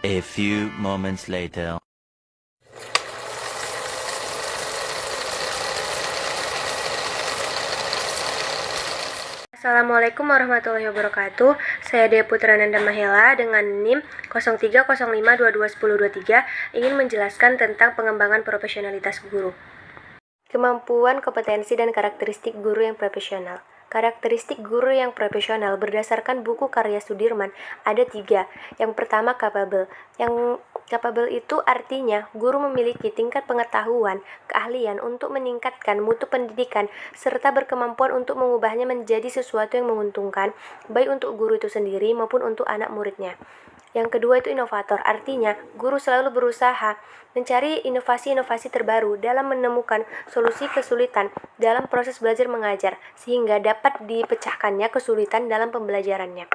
A few moments later. Assalamualaikum warahmatullahi wabarakatuh. Saya Dea Putrananda Mahela dengan NIM 0305221023 ingin menjelaskan tentang pengembangan profesionalitas guru. Kemampuan, kompetensi, dan karakteristik guru yang profesional. Karakteristik guru yang profesional berdasarkan buku karya Sudirman ada 3. Yang pertama, capable. Yang capable itu artinya guru memiliki tingkat pengetahuan, keahlian untuk meningkatkan mutu pendidikan, serta berkemampuan untuk mengubahnya menjadi sesuatu yang menguntungkan, baik untuk guru itu sendiri maupun untuk anak muridnya. Yang kedua itu inovator, artinya guru selalu berusaha mencari inovasi-inovasi terbaru dalam menemukan solusi kesulitan dalam proses belajar mengajar, sehingga dapat dipecahkannya kesulitan dalam pembelajarannya.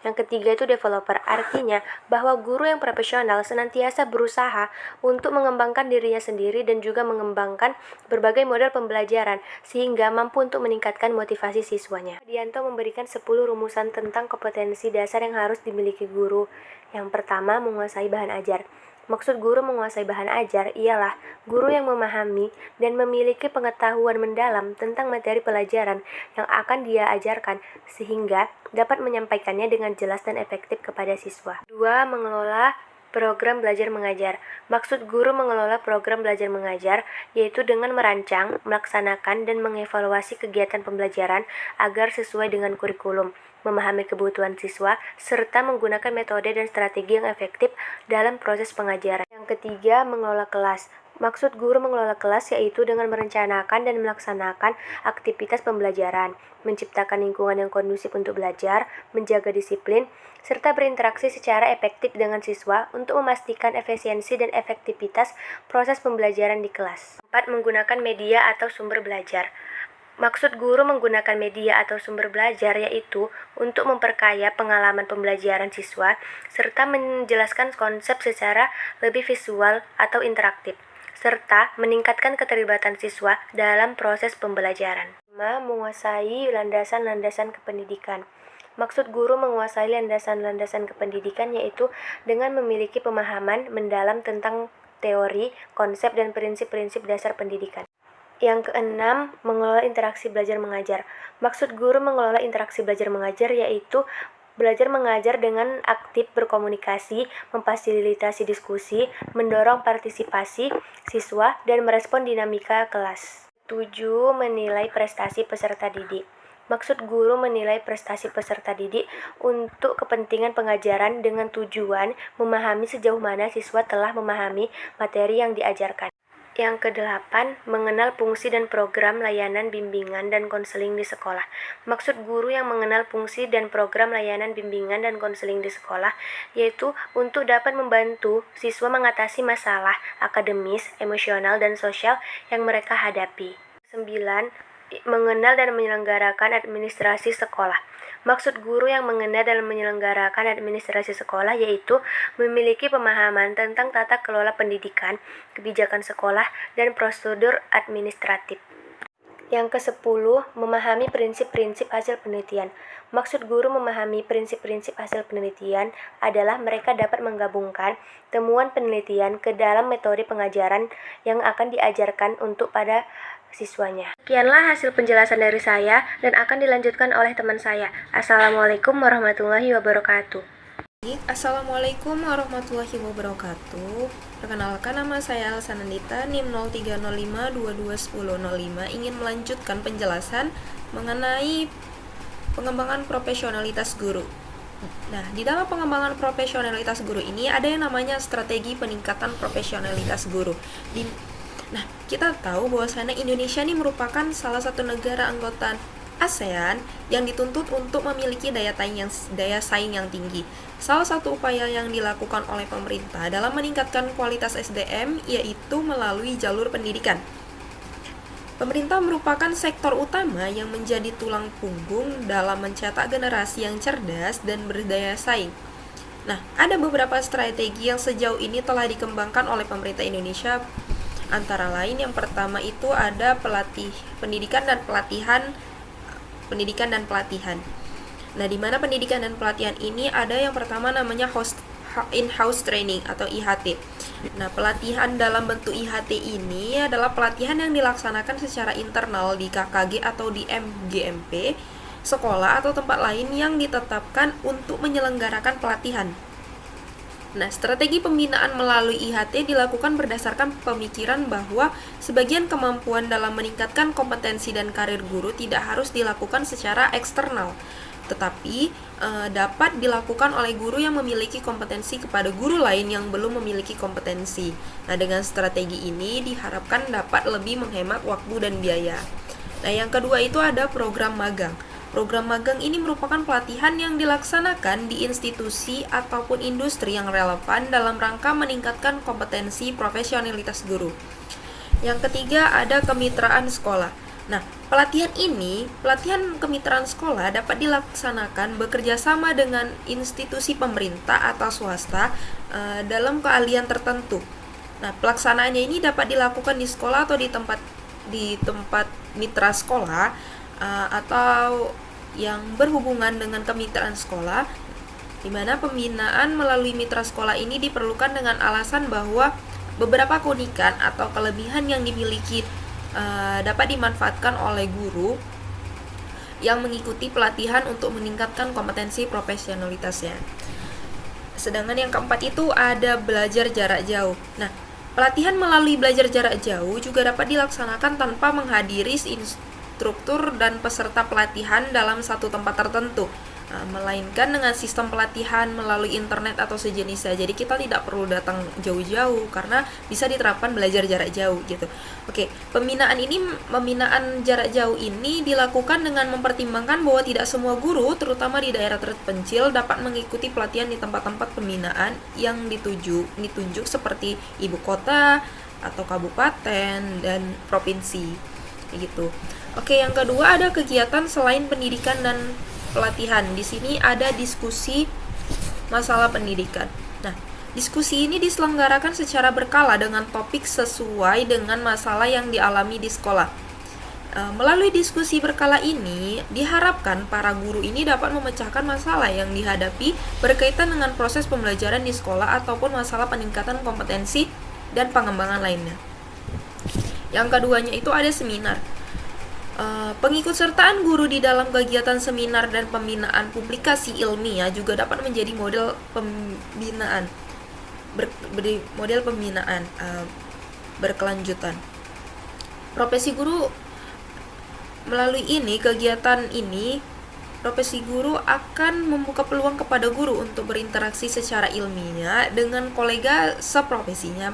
Yang ketiga itu developer, artinya bahwa guru yang profesional senantiasa berusaha untuk mengembangkan dirinya sendiri dan juga mengembangkan berbagai model pembelajaran, sehingga mampu untuk meningkatkan motivasi siswanya. Dianto memberikan 10 rumusan tentang kompetensi dasar yang harus dimiliki guru. Yang pertama, menguasai bahan ajar. Maksud guru menguasai bahan ajar ialah guru yang memahami dan memiliki pengetahuan mendalam tentang materi pelajaran yang akan dia ajarkan sehingga dapat menyampaikannya dengan jelas dan efektif kepada siswa. 2. Mengelola program belajar mengajar. Maksud guru mengelola program belajar mengajar yaitu dengan merancang, melaksanakan, dan mengevaluasi kegiatan pembelajaran agar sesuai dengan kurikulum, memahami kebutuhan siswa, serta menggunakan metode dan strategi yang efektif dalam proses pengajaran. Yang ketiga, mengelola kelas. Maksud guru mengelola kelas yaitu dengan merencanakan dan melaksanakan aktivitas pembelajaran, menciptakan lingkungan yang kondusif untuk belajar, menjaga disiplin, serta berinteraksi secara efektif dengan siswa untuk memastikan efisiensi dan efektivitas proses pembelajaran di kelas. 4. Menggunakan media atau sumber belajar. Maksud guru menggunakan media atau sumber belajar yaitu untuk memperkaya pengalaman pembelajaran siswa serta menjelaskan konsep secara lebih visual atau interaktif, serta meningkatkan keterlibatan siswa dalam proses pembelajaran. 5. Menguasai landasan-landasan kependidikan. Maksud guru menguasai landasan-landasan kependidikan yaitu dengan memiliki pemahaman mendalam tentang teori, konsep, dan prinsip-prinsip dasar pendidikan. Yang keenam, mengelola interaksi belajar mengajar. Maksud guru mengelola interaksi belajar mengajar yaitu belajar mengajar dengan aktif berkomunikasi, memfasilitasi diskusi, mendorong partisipasi siswa, dan merespon dinamika kelas. 7. Menilai prestasi peserta didik. Maksud guru menilai prestasi peserta didik untuk kepentingan pengajaran dengan tujuan memahami sejauh mana siswa telah memahami materi yang diajarkan. Yang kedelapan, mengenal fungsi dan program layanan bimbingan dan konseling di sekolah. Maksud guru yang mengenal fungsi dan program layanan bimbingan dan konseling di sekolah yaitu untuk dapat membantu siswa mengatasi masalah akademis, emosional, dan sosial yang mereka hadapi. 9. Mengenal dan menyelenggarakan administrasi sekolah. Maksud guru yang mengenal dan menyelenggarakan administrasi sekolah yaitu memiliki pemahaman tentang tata kelola pendidikan, kebijakan sekolah, dan prosedur administratif. Yang ke-10, memahami prinsip-prinsip hasil penelitian. Maksud guru memahami prinsip-prinsip hasil penelitian adalah mereka dapat menggabungkan temuan penelitian ke dalam metode pengajaran yang akan diajarkan untuk pada siswanya. Sekianlah hasil penjelasan dari saya dan akan dilanjutkan oleh teman saya. Assalamualaikum warahmatullahi wabarakatuh. Assalamualaikum warahmatullahi wabarakatuh. Perkenalkan, nama saya Elsa Nandita, NIM 0305221005, ingin melanjutkan penjelasan mengenai pengembangan profesionalitas guru. Nah, di dalam pengembangan profesionalitas guru ini ada yang namanya strategi peningkatan profesionalitas guru. Nah, kita tahu bahwasannya Indonesia ini merupakan salah satu negara anggota ASEAN yang dituntut untuk memiliki daya saing yang tinggi. Salah satu upaya yang dilakukan oleh pemerintah dalam meningkatkan kualitas SDM yaitu melalui jalur pendidikan. Pemerintah merupakan sektor utama yang menjadi tulang punggung dalam mencetak generasi yang cerdas dan berdaya saing. Nah, ada beberapa strategi yang sejauh ini telah dikembangkan oleh pemerintah Indonesia. Antara lain yang pertama itu ada pendidikan dan pelatihan. Nah, di mana pendidikan dan pelatihan ini ada yang pertama namanya in-house training atau IHT. Nah, pelatihan dalam bentuk IHT ini adalah pelatihan yang dilaksanakan secara internal di KKG atau di MGMP, sekolah atau tempat lain yang ditetapkan untuk menyelenggarakan pelatihan. Nah, strategi pembinaan melalui IHT dilakukan berdasarkan pemikiran bahwa sebagian kemampuan dalam meningkatkan kompetensi dan karir guru tidak harus dilakukan secara eksternal, tetapi dapat dilakukan oleh guru yang memiliki kompetensi kepada guru lain yang belum memiliki kompetensi. Nah, dengan strategi ini diharapkan dapat lebih menghemat waktu dan biaya. Nah, yang kedua itu ada program magang. Program magang ini merupakan pelatihan yang dilaksanakan di institusi ataupun industri yang relevan dalam rangka meningkatkan kompetensi profesionalitas guru. Yang ketiga ada kemitraan sekolah. Nah, pelatihan kemitraan sekolah dapat dilaksanakan bekerja sama dengan institusi pemerintah atau swasta dalam keahlian tertentu. Nah, pelaksanaannya ini dapat dilakukan di sekolah atau di tempat mitra sekolah atau yang berhubungan dengan kemitraan sekolah, di mana pembinaan melalui mitra sekolah ini diperlukan dengan alasan bahwa beberapa keunikan atau kelebihan yang dimiliki dapat dimanfaatkan oleh guru yang mengikuti pelatihan untuk meningkatkan kompetensi profesionalitasnya. Sedangkan yang keempat itu ada belajar jarak jauh. Nah, pelatihan melalui belajar jarak jauh juga dapat dilaksanakan tanpa menghadiri instruktur dan peserta pelatihan dalam satu tempat tertentu, melainkan dengan sistem pelatihan melalui internet atau sejenisnya. Jadi kita tidak perlu datang jauh-jauh karena bisa diterapkan belajar jarak jauh gitu. Oke, pembinaan jarak jauh ini dilakukan dengan mempertimbangkan bahwa tidak semua guru, terutama di daerah terpencil, dapat mengikuti pelatihan di tempat-tempat pembinaan yang ditunjuk seperti ibu kota atau kabupaten dan provinsi gitu. Oke, yang kedua ada kegiatan selain pendidikan dan pelatihan. Di sini ada diskusi masalah pendidikan. Nah, diskusi ini diselenggarakan secara berkala dengan topik sesuai dengan masalah yang dialami di sekolah. Melalui diskusi berkala ini, diharapkan para guru ini dapat memecahkan masalah yang dihadapi berkaitan dengan proses pembelajaran di sekolah ataupun masalah peningkatan kompetensi dan pengembangan lainnya. Yang keduanya itu ada seminar. Pengikutsertaan guru di dalam kegiatan seminar dan pembinaan publikasi ilmiah juga dapat menjadi model pembinaan berkelanjutan. Profesi guru melalui kegiatan ini, profesi guru akan membuka peluang kepada guru untuk berinteraksi secara ilmiah dengan kolega seprofesinya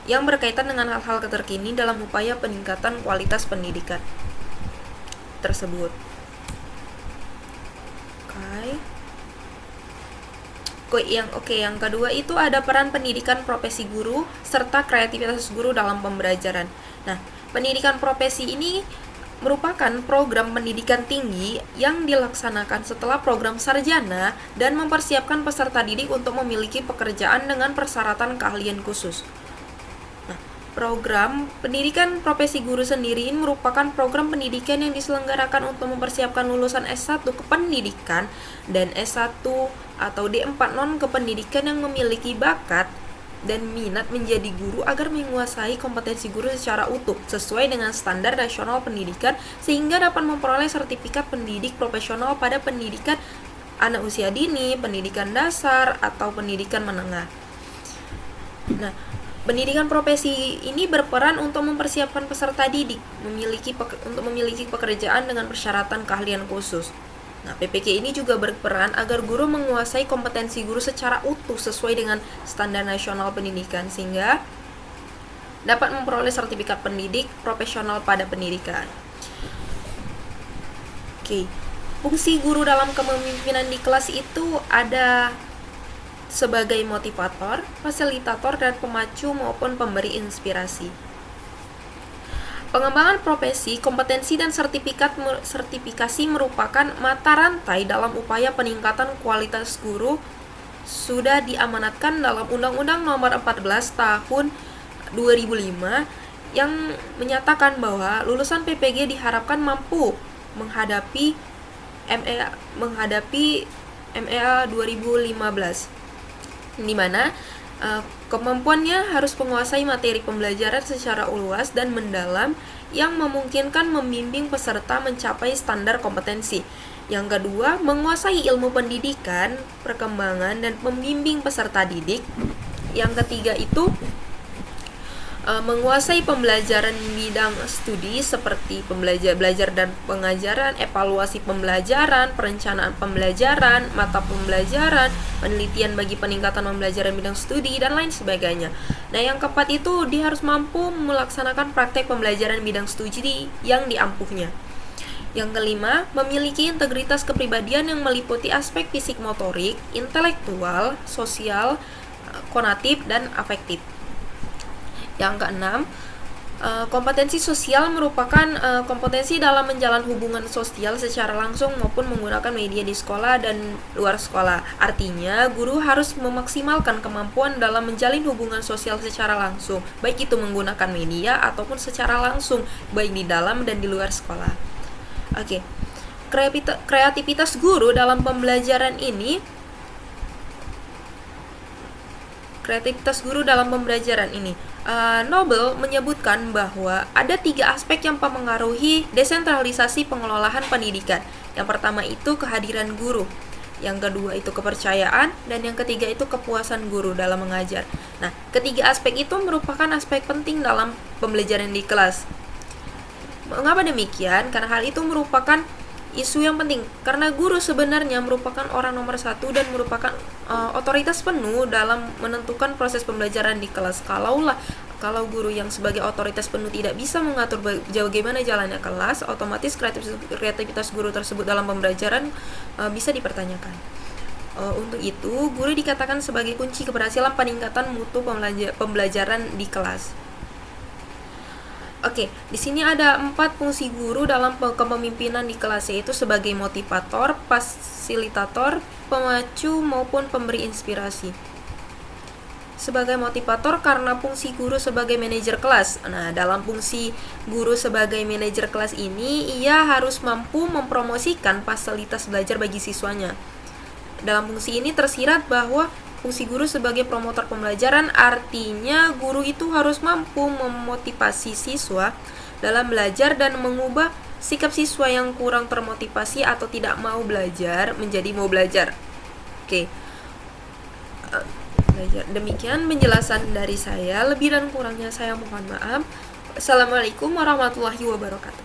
yang berkaitan dengan hal-hal terkini dalam upaya peningkatan kualitas pendidikan tersebut. Yang kedua itu ada peran pendidikan profesi guru serta kreativitas guru dalam pembelajaran. Nah, pendidikan profesi ini merupakan program pendidikan tinggi yang dilaksanakan setelah program sarjana dan mempersiapkan peserta didik untuk memiliki pekerjaan dengan persyaratan keahlian khusus. Program pendidikan profesi guru sendiri ini merupakan program pendidikan yang diselenggarakan untuk mempersiapkan lulusan S1 kependidikan dan S1 atau D4 non-kependidikan yang memiliki bakat dan minat menjadi guru agar menguasai kompetensi guru secara utuh sesuai dengan standar nasional pendidikan sehingga dapat memperoleh sertifikat pendidik profesional pada pendidikan anak usia dini, pendidikan dasar, atau pendidikan menengah. Nah, pendidikan profesi ini berperan untuk mempersiapkan peserta didik untuk memiliki pekerjaan dengan persyaratan keahlian khusus. Nah, PPK ini juga berperan agar guru menguasai kompetensi guru secara utuh sesuai dengan standar nasional pendidikan sehingga dapat memperoleh sertifikat pendidik profesional pada pendidikan. Fungsi guru dalam kepemimpinan di kelas itu ada sebagai motivator, fasilitator, dan pemacu maupun pemberi inspirasi. Pengembangan profesi, kompetensi, dan sertifikasi merupakan mata rantai dalam upaya peningkatan kualitas guru sudah diamanatkan dalam Undang-Undang Nomor 14 Tahun 2005 yang menyatakan bahwa lulusan PPG diharapkan mampu menghadapi MEA 2015. di mana kemampuannya harus menguasai materi pembelajaran secara luas dan mendalam yang memungkinkan membimbing peserta mencapai standar kompetensi. Yang kedua, menguasai ilmu pendidikan, perkembangan, dan membimbing peserta didik. Yang ketiga itu menguasai pembelajaran bidang studi seperti belajar dan pengajaran, evaluasi pembelajaran, perencanaan pembelajaran, mata pembelajaran, penelitian bagi peningkatan pembelajaran bidang studi, dan lain sebagainya. Nah, yang keempat itu dia harus mampu melaksanakan praktek pembelajaran bidang studi yang diampuhnya. Yang kelima, memiliki integritas kepribadian yang meliputi aspek fisik motorik, intelektual, sosial, kognitif, dan afektif. Yang keenam, kompetensi sosial merupakan kompetensi dalam menjalin hubungan sosial secara langsung maupun menggunakan media di sekolah dan luar sekolah. Artinya, guru harus memaksimalkan kemampuan dalam menjalin hubungan sosial secara langsung, baik itu menggunakan media ataupun secara langsung, baik di dalam dan di luar sekolah. Oke. Kreativitas guru dalam pembelajaran ini Nobel menyebutkan bahwa ada 3 aspek yang mempengaruhi desentralisasi pengelolaan pendidikan. Yang pertama itu kehadiran guru, yang kedua itu kepercayaan, dan yang ketiga itu kepuasan guru dalam mengajar. Nah, ketiga aspek itu merupakan aspek penting dalam pembelajaran di kelas. Mengapa demikian? Karena hal itu merupakan isu yang penting, karena guru sebenarnya merupakan orang nomor 1 dan merupakan otoritas penuh dalam menentukan proses pembelajaran di kelas. Kalau guru yang sebagai otoritas penuh tidak bisa mengatur bagaimana jalannya kelas, otomatis kreativitas guru tersebut dalam pembelajaran bisa dipertanyakan. Untuk itu, guru dikatakan sebagai kunci keberhasilan peningkatan mutu pembelajaran di kelas. Oke, di sini ada 4 fungsi guru dalam kepemimpinan di kelas, yaitu sebagai motivator, fasilitator, pemacu, maupun pemberi inspirasi. Sebagai motivator karena fungsi guru sebagai manajer kelas. Nah, dalam fungsi guru sebagai manajer kelas ini, ia harus mampu mempromosikan fasilitas belajar bagi siswanya. Dalam fungsi ini tersirat bahwa fungsi guru sebagai promotor pembelajaran, artinya guru itu harus mampu memotivasi siswa dalam belajar dan mengubah sikap siswa yang kurang termotivasi atau tidak mau belajar menjadi mau belajar. Oke. Demikian penjelasan dari saya. Lebih dan kurangnya saya mohon maaf. Assalamualaikum warahmatullahi wabarakatuh.